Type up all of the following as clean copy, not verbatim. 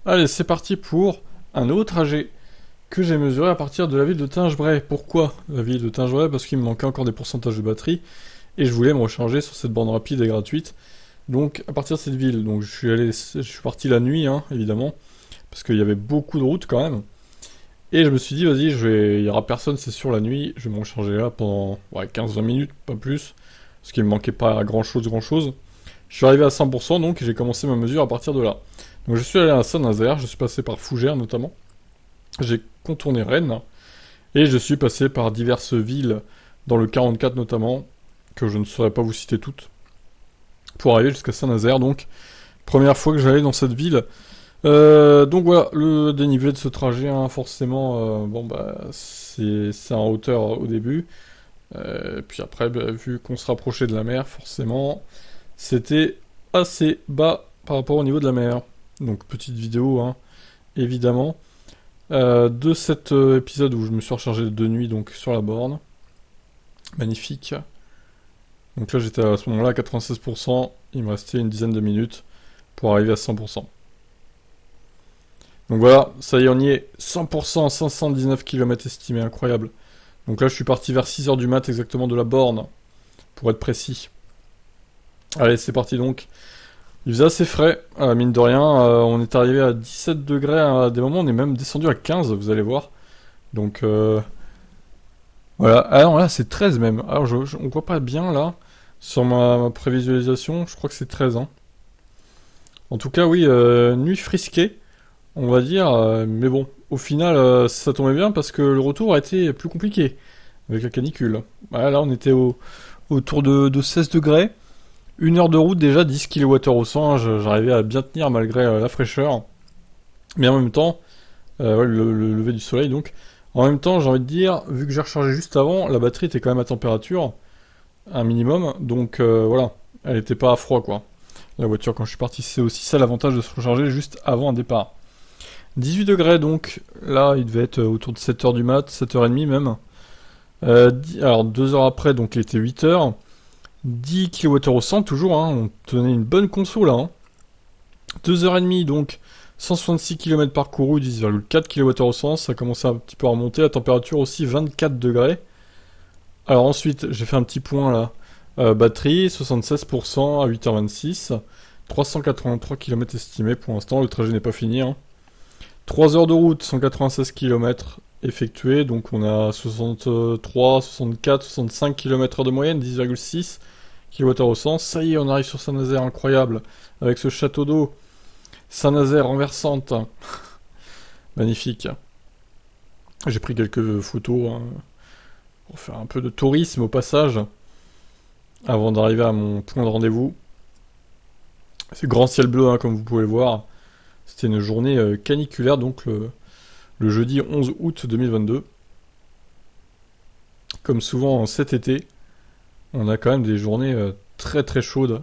Allez, c'est parti pour un nouveau trajet que j'ai mesuré à partir de la ville de Tingebray. Pourquoi la ville de Tingebray? Parce qu'il me manquait encore des pourcentages de batterie et je voulais me recharger sur cette borne rapide et gratuite. Donc à partir de cette ville, donc je suis parti la nuit, hein, évidemment, parce qu'il y avait beaucoup de routes quand même. Et je me suis dit, vas-y, il y aura personne, c'est sûr, la nuit. Je vais me recharger là pendant 15-20 minutes, pas plus, parce qu'il me manquait pas grand-chose. Je suis arrivé à 100%, donc j'ai commencé ma mesure à partir de là. Donc je suis allé à Saint-Nazaire, je suis passé par Fougères notamment. J'ai contourné Rennes, et je suis passé par diverses villes, dans le 44 notamment, que je ne saurais pas vous citer toutes, pour arriver jusqu'à Saint-Nazaire. Donc, première fois que j'allais dans cette ville. Donc voilà, le dénivelé de ce trajet, hein, forcément, c'est en hauteur au début. Puis après, vu qu'on se rapprochait de la mer, forcément, c'était assez bas par rapport au niveau de la mer. Donc petite vidéo, hein, évidemment, de cet épisode où je me suis rechargé de nuit donc sur la borne. Magnifique. Donc là j'étais à ce moment-là à 96%, il me restait une dizaine de minutes pour arriver à 100%. Donc voilà, ça y est, on y est, 100%, 519 km estimés, incroyable. Donc là je suis parti vers 6h du mat exactement de la borne, pour être précis. Allez, c'est parti donc. Il faisait assez frais, mine de rien. On est arrivé à 17 degrés à des moments, on est même descendu à 15, vous allez voir. Donc voilà. Ah non, là c'est 13 même. Alors on voit pas bien là, sur ma prévisualisation, je crois que c'est 13. Hein. En tout cas, oui, nuit frisquée, on va dire. Mais bon, au final, ça tombait bien parce que le retour a été plus compliqué avec la canicule. Voilà, là on était autour de 16 degrés. 1 heure de route déjà, 10 kWh au 100, hein, j'arrivais à bien tenir malgré la fraîcheur. Mais en même temps, le lever du soleil donc. En même temps, j'ai envie de dire, vu que j'ai rechargé juste avant, la batterie était quand même à température, un minimum, donc voilà, elle était pas à froid quoi. La voiture quand je suis parti, c'est aussi ça l'avantage de se recharger juste avant un départ. 18 degrés donc, là il devait être autour de 7h du mat, 7h30 même. Alors 2 heures après, donc il était 8h. 10 kWh au 100 toujours, hein, on tenait une bonne conso là. Hein. 2h30 donc, 166 km parcourus, 10,4 kWh au 100, ça commençait un petit peu à remonter, la température aussi 24 degrés. Alors ensuite, j'ai fait un petit point là. Batterie, 76% à 8h26, 383 km estimés pour l'instant, le trajet n'est pas fini. Hein. 3 heures de route, 196 km effectués, donc on a 63, 64, 65 km/h de moyenne, 10,6 kWh au 100. Ça y est, on arrive sur Saint-Nazaire, incroyable, avec ce château d'eau. Saint-Nazaire renversante. Magnifique. J'ai pris quelques photos hein, pour faire un peu de tourisme au passage, avant d'arriver à mon point de rendez-vous. C'est grand ciel bleu, hein, comme vous pouvez le voir. C'était une journée caniculaire, donc le jeudi 11 août 2022. Comme souvent cet été, on a quand même des journées très très chaudes.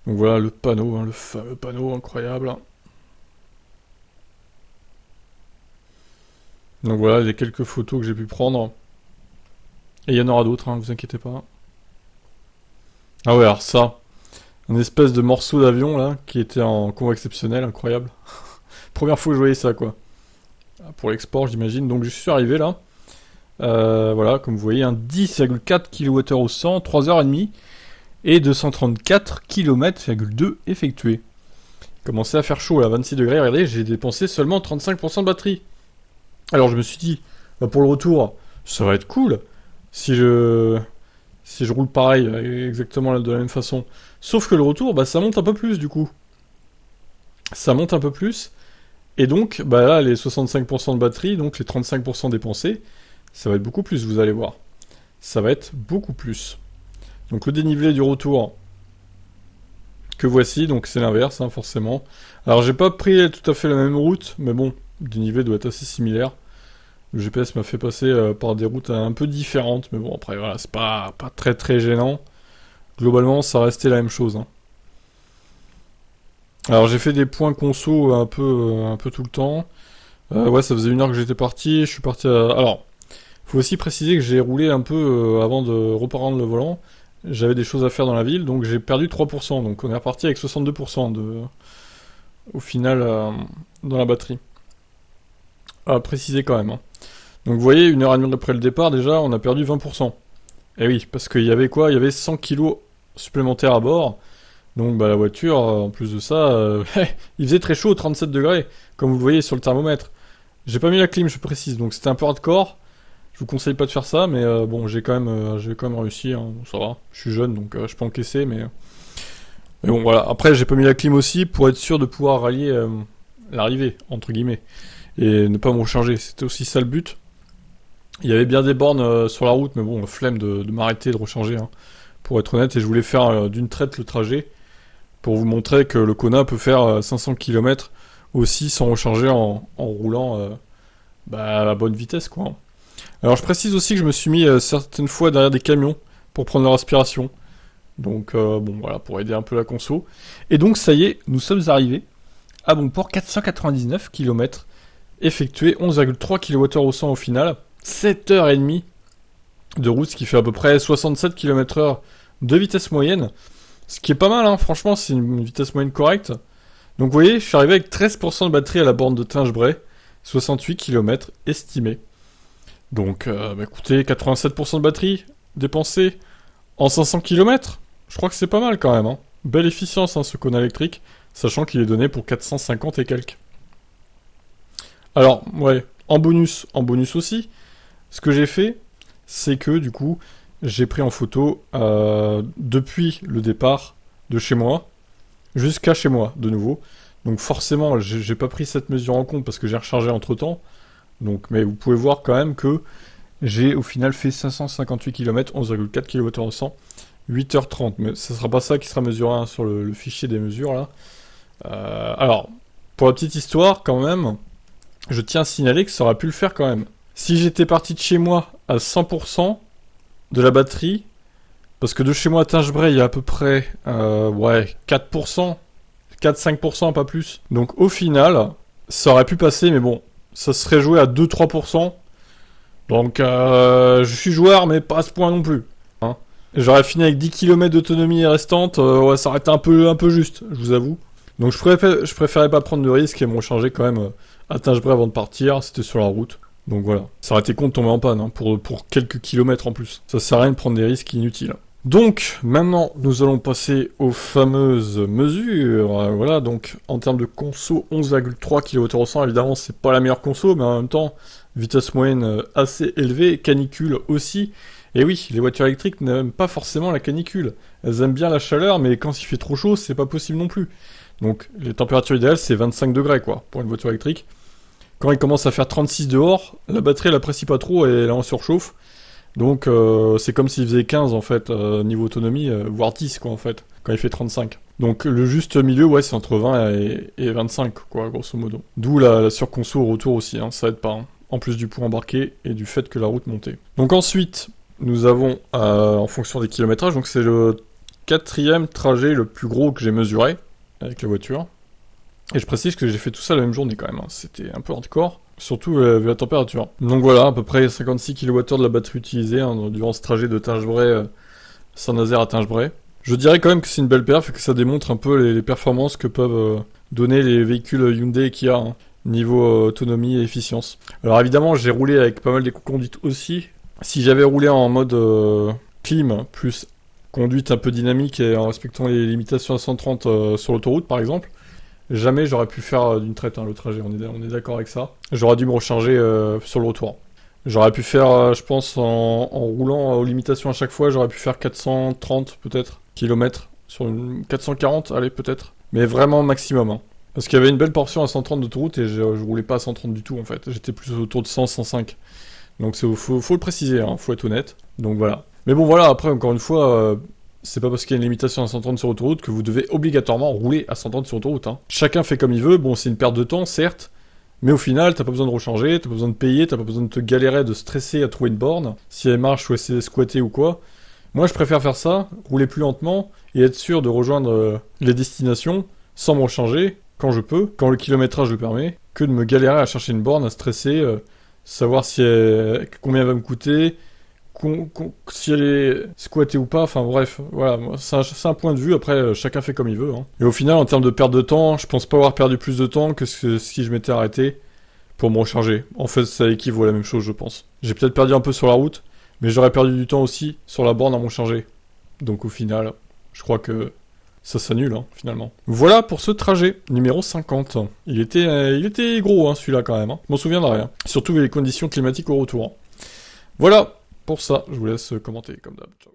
Donc voilà le panneau, hein, le fameux panneau incroyable. Donc voilà les quelques photos que j'ai pu prendre. Et il y en aura d'autres, hein, vous inquiétez pas. Ah ouais, alors ça, un espèce de morceau d'avion là, qui était en convoi exceptionnel, incroyable. Première fois que je voyais ça quoi. Pour l'export j'imagine, donc je suis arrivé là. Voilà, comme vous voyez, un 10,4 kWh au 100, 3h30 et 234 km,2 effectués. Il commençait à faire chaud là, 26 degrés, regardez, j'ai dépensé seulement 35% de batterie. Alors je me suis dit, pour le retour, ça va être cool si je roule pareil, exactement de la même façon. Sauf que le retour, ça monte un peu plus du coup. Ça monte un peu plus, et donc, là, les 65% de batterie, donc les 35% dépensés, ça va être beaucoup plus, vous allez voir. Ça va être beaucoup plus. Donc le dénivelé du retour que voici, donc c'est l'inverse, hein, forcément. Alors j'ai pas pris tout à fait la même route, mais bon, le dénivelé doit être assez similaire. Le GPS m'a fait passer par des routes un peu différentes, mais bon, après voilà, c'est pas très très gênant. Globalement, ça restait la même chose. Hein. Alors j'ai fait des points conso un peu tout le temps. Ouais, ça faisait 1 heure que j'étais parti, je suis parti à... Alors, faut aussi préciser que j'ai roulé un peu avant de reprendre le volant. J'avais des choses à faire dans la ville, donc j'ai perdu 3%. Donc on est reparti avec 62% au final dans la batterie. À préciser quand même, hein. Donc vous voyez, 1h30 après le départ, déjà, on a perdu 20%. Et oui, parce qu'il y avait quoi? Il y avait 100 kilos supplémentaires à bord. Donc bah, la voiture, en plus de ça, il faisait très chaud, 37 degrés, comme vous le voyez sur le thermomètre. J'ai pas mis la clim, je précise, donc c'était un peu hardcore. Je vous conseille pas de faire ça, mais bon, j'ai quand même réussi, hein, ça va. Je suis jeune, donc je peux encaisser, mais bon, voilà. Après, j'ai pas mis la clim aussi pour être sûr de pouvoir rallier l'arrivée, entre guillemets, et ne pas me recharger. C'était aussi ça le but. Il y avait bien des bornes sur la route, mais bon, flemme de m'arrêter, de recharger, hein, pour être honnête, et je voulais faire d'une traite le trajet, pour vous montrer que le Kona peut faire 500 km aussi sans recharger en roulant à la bonne vitesse, quoi. Alors je précise aussi que je me suis mis certaines fois derrière des camions pour prendre leur aspiration. Donc bon voilà, pour aider un peu la conso. Et donc ça y est, nous sommes arrivés à bon port, 499 km, effectué 11,3 kWh au 100 au final, 7h30 de route, ce qui fait à peu près 67 km/h de vitesse moyenne. Ce qui est pas mal, hein, franchement, c'est une vitesse moyenne correcte. Donc vous voyez, je suis arrivé avec 13% de batterie à la borne de Tinge-Bray, 68 km estimé. Donc écoutez, 87% de batterie dépensée en 500 km, je crois que c'est pas mal quand même, hein. Belle efficience, hein, ce Kona électrique, sachant qu'il est donné pour 450 et quelques. Alors, ouais, en bonus aussi, ce que j'ai fait, c'est que du coup, j'ai pris en photo depuis le départ de chez moi jusqu'à chez moi de nouveau. Donc forcément, j'ai pas pris cette mesure en compte parce que j'ai rechargé entre temps. Donc, mais vous pouvez voir quand même que j'ai au final fait 558 km, 11,4 kWh au 100, 8h30. Mais ce sera pas ça qui sera mesuré, hein, sur le fichier des mesures là. Alors, pour la petite histoire quand même, je tiens à signaler que ça aurait pu le faire quand même. Si j'étais parti de chez moi à 100% de la batterie, parce que de chez moi à Tinge-Bray, il y a à peu près 4%, 4-5%, pas plus. Donc au final, ça aurait pu passer, mais bon, ça serait joué à 2-3%. Donc je suis joueur, mais pas à ce point non plus, hein. J'aurais fini avec 10 km d'autonomie restante, ouais, ça aurait été un peu juste, je vous avoue. Donc je préférais pas prendre de risque et me recharger quand même à Tinge-Bray avant de partir, c'était sur la route. Donc voilà, ça aurait été con de tomber en panne, hein, pour quelques kilomètres en plus. Ça sert à rien de prendre des risques inutiles. Donc, maintenant, nous allons passer aux fameuses mesures. Voilà, donc, en termes de conso, 11,3 kWh au 100, évidemment, c'est pas la meilleure conso, mais en même temps, vitesse moyenne assez élevée, canicule aussi. Et oui, les voitures électriques n'aiment pas forcément la canicule. Elles aiment bien la chaleur, mais quand il fait trop chaud, c'est pas possible non plus. Donc, les températures idéales, c'est 25 degrés, quoi, pour une voiture électrique. Quand il commence à faire 36 dehors, la batterie, elle apprécie pas trop et elle en surchauffe. Donc c'est comme s'il faisait 15 en fait, niveau autonomie, voire 10 quoi en fait, quand il fait 35. Donc le juste milieu, ouais, c'est entre 20 et 25 quoi, grosso modo. D'où la surconso au retour aussi, hein, ça aide pas, hein. En plus du poids embarqué et du fait que la route montait. Donc ensuite, nous avons, en fonction des kilométrages, donc c'est le 4e trajet le plus gros que j'ai mesuré avec la voiture. Et je précise que j'ai fait tout ça la même journée quand même, hein. C'était un peu hardcore. Surtout vu la température. Donc voilà, à peu près 56 kWh de la batterie utilisée, hein, durant ce trajet de Tinge-Bray, Saint-Nazaire à Tinge-Bray. Je dirais quand même que c'est une belle perf et que ça démontre un peu les performances que peuvent donner les véhicules Hyundai et Kia, hein, niveau autonomie et efficience. Alors évidemment, j'ai roulé avec pas mal d'éco-conduite aussi. Si j'avais roulé en mode clim, plus conduite un peu dynamique et en respectant les limitations à 130 sur l'autoroute par exemple, jamais j'aurais pu faire d'une traite, hein, le trajet, on est d'accord avec ça. J'aurais dû me recharger sur le retour. J'aurais pu faire, je pense, en roulant aux limitations à chaque fois, j'aurais pu faire 430 peut-être kilomètres, sur une 440, allez peut-être. Mais vraiment maximum, hein. Parce qu'il y avait une belle portion à 130 d'autoroute et je roulais pas à 130 du tout en fait. J'étais plus autour de 100, 105. Donc faut le préciser, hein, faut être honnête. Donc voilà. Mais bon voilà, après encore une fois... c'est pas parce qu'il y a une limitation à 130 sur autoroute que vous devez obligatoirement rouler à 130 sur autoroute, hein. Chacun fait comme il veut, bon c'est une perte de temps certes, mais au final t'as pas besoin de recharger, t'as pas besoin de payer, t'as pas besoin de te galérer, de stresser à trouver une borne, si elle marche ou essayer de squatter ou quoi. Moi je préfère faire ça, rouler plus lentement, et être sûr de rejoindre les destinations sans me recharger, quand je peux, quand le kilométrage le permet, que de me galérer à chercher une borne, à stresser, savoir combien elle va me coûter, si elle est squattée ou pas, enfin bref, voilà, c'est un point de vue, après chacun fait comme il veut. Hein. Et au final, en termes de perte de temps, je pense pas avoir perdu plus de temps que si je m'étais arrêté pour me recharger. En fait, ça équivaut à la même chose, je pense. J'ai peut-être perdu un peu sur la route, mais j'aurais perdu du temps aussi sur la borne à me recharger. Donc au final, je crois que ça s'annule, hein, finalement. Voilà pour ce trajet, numéro 50. Il était gros, hein, celui-là, quand même. Hein. Je m'en souviendrai, hein. Surtout avec les conditions climatiques au retour. Hein. Voilà pour ça, je vous laisse commenter, comme d'hab. Ciao.